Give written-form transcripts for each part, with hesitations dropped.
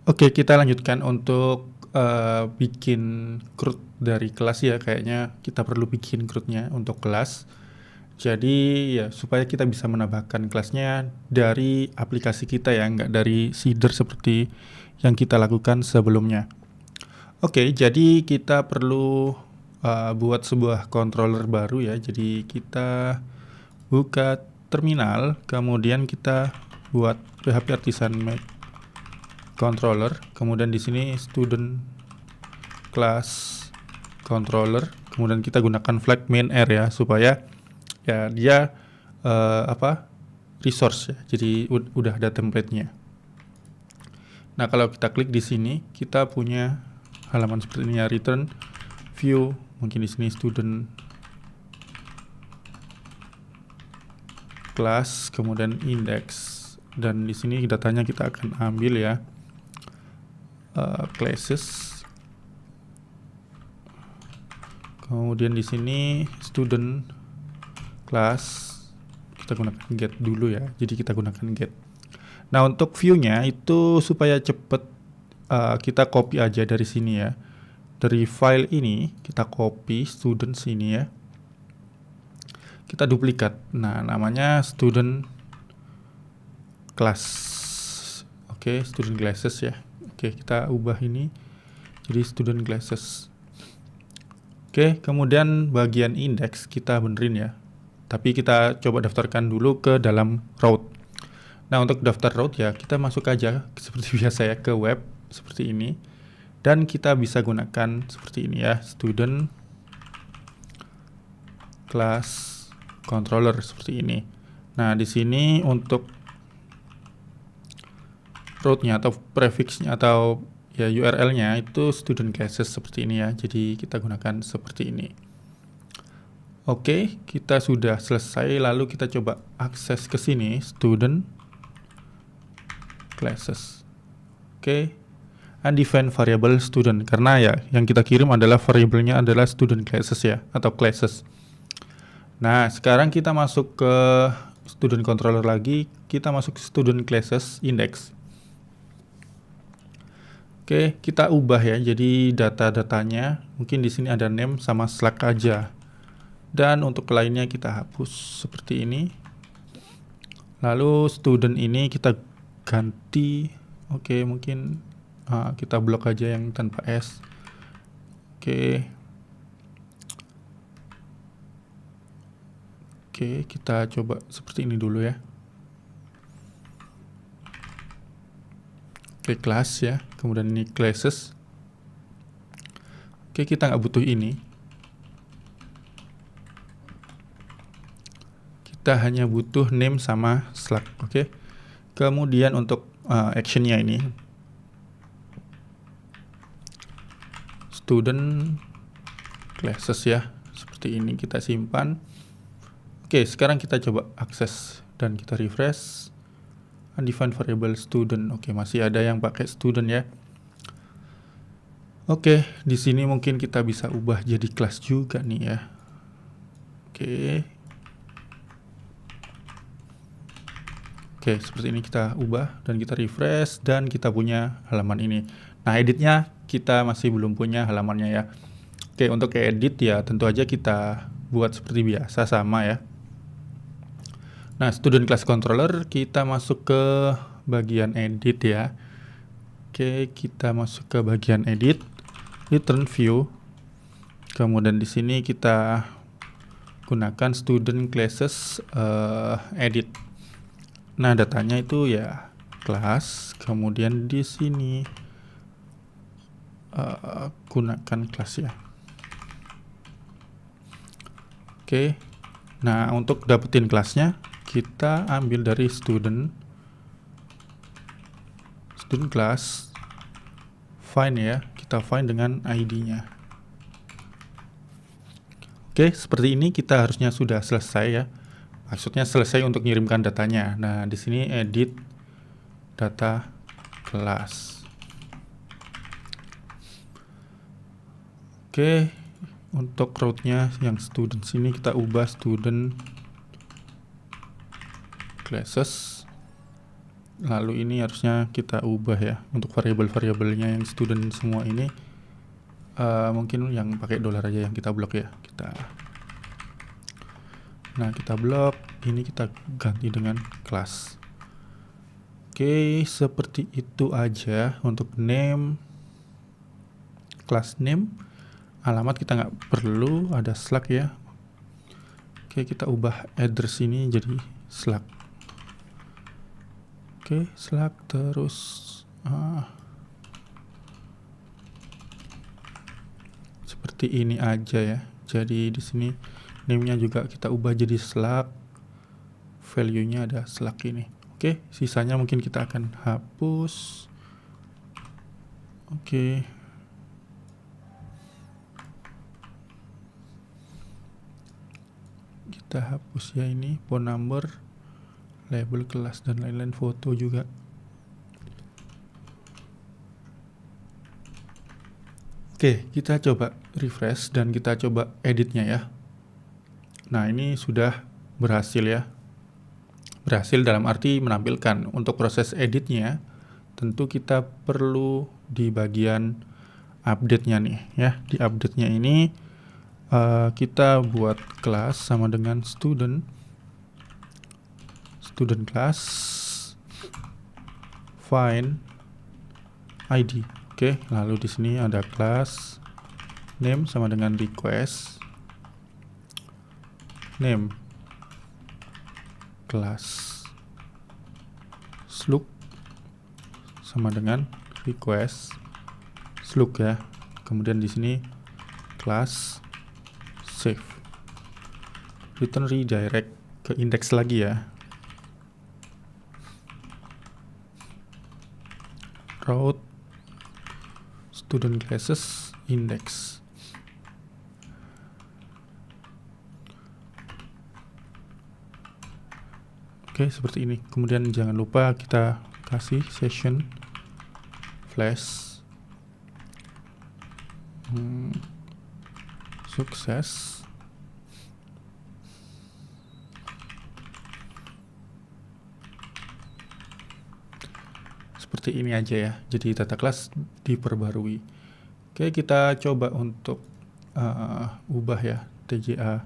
Oke, kita lanjutkan untuk bikin CRUD dari kelas ya. Kayaknya kita perlu bikin CRUD-nya untuk kelas. Jadi ya supaya kita bisa menambahkan kelasnya dari aplikasi kita ya, nggak dari seeder seperti yang kita lakukan sebelumnya. Oke, jadi kita perlu buat sebuah controller baru ya. Jadi kita buka terminal, kemudian kita buat PHP Artisan Make controller, kemudian di sini student class controller, kemudian kita gunakan flag main air ya supaya ya dia resource ya. Jadi udah ada template-nya. Nah, kalau kita klik di sini, kita punya halaman seperti ini ya, return view, mungkin di sini student class, kemudian index, dan di sini datanya kita akan ambil ya, classes. Kemudian di sini student class kita gunakan get dulu ya. Jadi kita gunakan get. Nah, untuk view-nya itu supaya cepet kita copy aja dari sini ya. Dari file ini kita copy student sini ya. Kita duplikat. Nah, namanya student class. Oke, student classes ya. Oke, kita ubah ini jadi student classes. Oke, kemudian bagian index kita benerin ya. Tapi kita coba daftarkan dulu ke dalam route. Nah, untuk daftar route ya kita masuk aja seperti biasa ya ke web seperti ini. Dan kita bisa gunakan seperti ini ya, student class controller seperti ini. Nah, di sini untuk route-nya atau prefix-nya atau ya URL-nya itu student classes seperti ini ya. Jadi kita gunakan seperti ini. Oke, kita sudah selesai. Lalu kita coba akses ke sini student classes. Oke, undefined variable student karena ya yang kita kirim adalah variabelnya adalah student classes ya atau classes. Nah, sekarang kita masuk ke student controller lagi. Kita masuk ke student classes index. Oke, kita ubah ya. Jadi data-datanya mungkin di sini ada name sama slack aja. Dan untuk lainnya kita hapus seperti ini. Lalu student ini kita ganti. Oke, mungkin kita blok aja yang tanpa S. Oke. Oke, kita coba seperti ini dulu ya. Oke, class ya. Kemudian ini classes. Oke, kita nggak butuh ini. Kita hanya butuh name sama slack. Oke. Kemudian untuk actionnya ini student classes ya, seperti ini kita simpan. Oke, sekarang kita coba akses dan kita refresh. Undefined variable student. Oke, masih ada yang pakai student ya. Oke, di sini mungkin kita bisa ubah jadi kelas juga nih ya. Oke. Oke, seperti ini kita ubah dan kita refresh dan kita punya halaman ini. Nah, editnya kita masih belum punya halamannya ya. Oke, untuk edit ya tentu aja kita buat seperti biasa sama ya. Nah, student class controller kita masuk ke bagian edit ya. Oke, kita masuk ke bagian edit, return view. Kemudian di sini kita gunakan student classes edit. Nah, datanya itu ya kelas, kemudian di sini gunakan kelas ya. Oke. Nah, untuk dapetin kelasnya kita ambil dari student class find ya. Kita find dengan ID-nya. Oke, seperti ini kita harusnya sudah selesai ya. Maksudnya selesai untuk mengirimkan datanya. Nah, di sini edit data kelas. Oke, untuk route-nya yang student sini kita ubah student classes. Lalu ini harusnya kita ubah ya untuk variabel-variabelnya yang student semua ini. Mungkin yang pakai dolar aja yang kita blok ya. Nah, kita blok ini, kita ganti dengan kelas. Oke, seperti itu aja untuk name, class name. Alamat kita nggak perlu, ada Slack ya. Oke, kita ubah address ini jadi Slack. Oke, Slack terus seperti ini aja ya. Jadi di sini name-nya juga kita ubah jadi Slack. Value-nya ada Slack ini. Oke, sisanya mungkin kita akan hapus. Oke. Kita hapus ya ini, phone number, label kelas, dan lain-lain, foto juga. Oke, kita coba refresh dan kita coba editnya ya. Nah, ini sudah berhasil ya. Berhasil dalam arti menampilkan. Untuk proses editnya, tentu kita perlu di bagian update-nya nih ya. Di update-nya ini kita buat kelas sama dengan student class find ID. Oke, lalu di sini ada kelas name sama dengan request name, kelas slug sama dengan request slug ya. Kemudian di sini kelas save, return redirect ke index lagi ya. Route student classes index. Oke, seperti ini. Kemudian jangan lupa kita kasih session flash sukses. Seperti ini aja ya. Jadi tata kelas diperbarui. Oke, kita coba untuk ubah ya TJA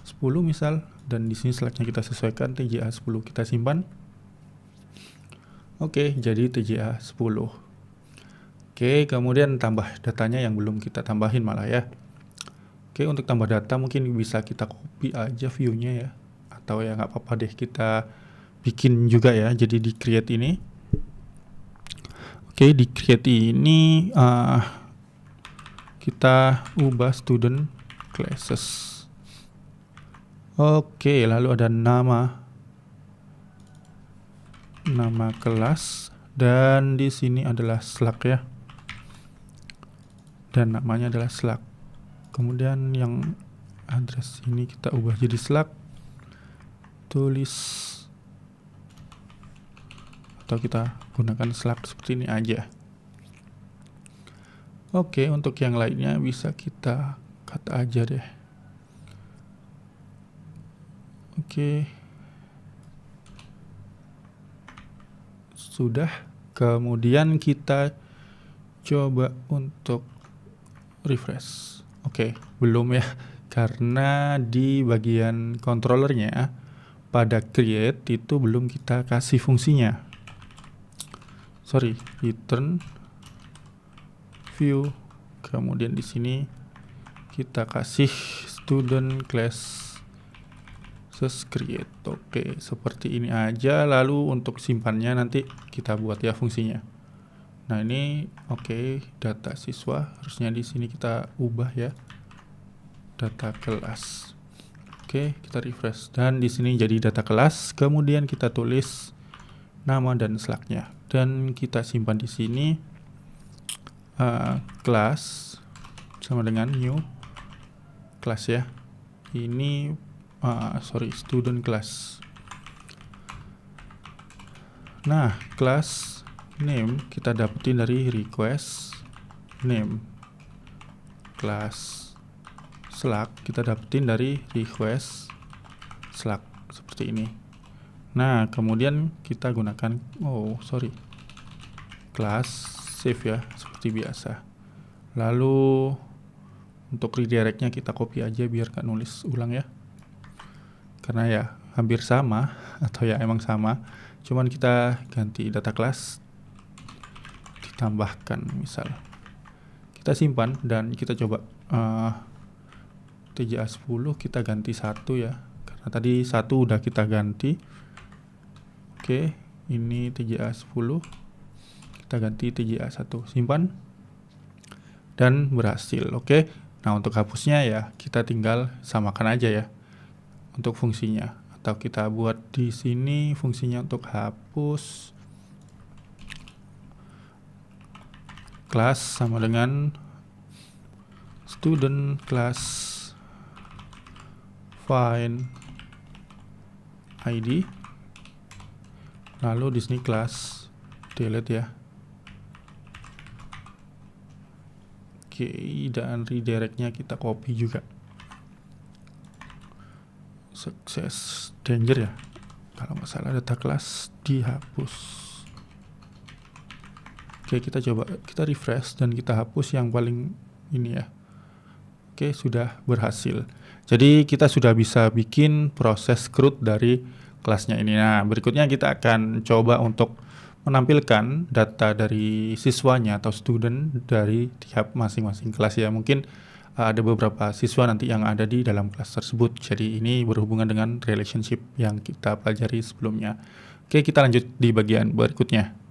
10 misal, dan di sini Slack-nya kita sesuaikan TJA 10, kita simpan. Oke, jadi TJA 10. Oke, kemudian tambah datanya yang belum kita tambahin malah ya. Oke, untuk tambah data mungkin bisa kita copy aja view-nya ya, atau ya nggak apa-apa deh, kita bikin juga ya. Jadi di create ini, oke, di create ini kita ubah student classes. Oke, lalu ada nama kelas, dan di sini adalah Slack ya, dan namanya adalah Slack. Kemudian yang address ini kita ubah jadi Slack, tulis, atau kita gunakan Slack seperti ini aja. Oke, untuk yang lainnya bisa kita cut aja deh. Oke, sudah. Kemudian kita coba untuk refresh. Oke, belum ya, karena di bagian controllernya pada create itu belum kita kasih fungsinya. Sorry, return view. Kemudian di sini kita kasih student class create. Oke, seperti ini aja. Lalu untuk simpannya nanti kita buat ya fungsinya. Nah, ini oke, data siswa harusnya di sini kita ubah ya, data kelas. Oke, kita refresh dan di sini jadi data kelas. Kemudian kita tulis nama dan Slack-nya dan kita simpan di sini kelas sama dengan new kelas ya. Ini student class. Nah, kelas name kita dapetin dari request name. Kelas Slack kita dapetin dari request Slack, seperti ini. Nah, kemudian kita gunakan class save ya, seperti biasa. Lalu untuk redirectnya kita copy aja biar gak nulis ulang ya, karena ya hampir sama atau ya emang sama, cuman kita ganti data class, ditambahkan misal. Kita simpan dan kita coba TJA 10 kita ganti 1 ya, karena tadi 1 udah kita ganti. Oke, ini TJA 10 kita ganti TJA 1, simpan dan berhasil. Oke, nah untuk hapusnya ya kita tinggal samakan aja ya untuk fungsinya, atau kita buat di sini fungsinya untuk hapus class sama dengan student class find ID, lalu di sini class delete ya. Oke, dan redirectnya kita copy juga. Success danger ya, kalau nggak salah data class dihapus. Oke, kita coba, kita refresh dan kita hapus yang paling ini ya. Oke, sudah berhasil. Jadi kita sudah bisa bikin proses CRUD dari kelasnya ini. Nah, berikutnya kita akan coba untuk menampilkan data dari siswanya atau student dari tiap masing-masing kelas ya. Mungkin ada beberapa siswa nanti yang ada di dalam kelas tersebut. Jadi ini berhubungan dengan relationship yang kita pelajari sebelumnya. Oke, kita lanjut di bagian berikutnya.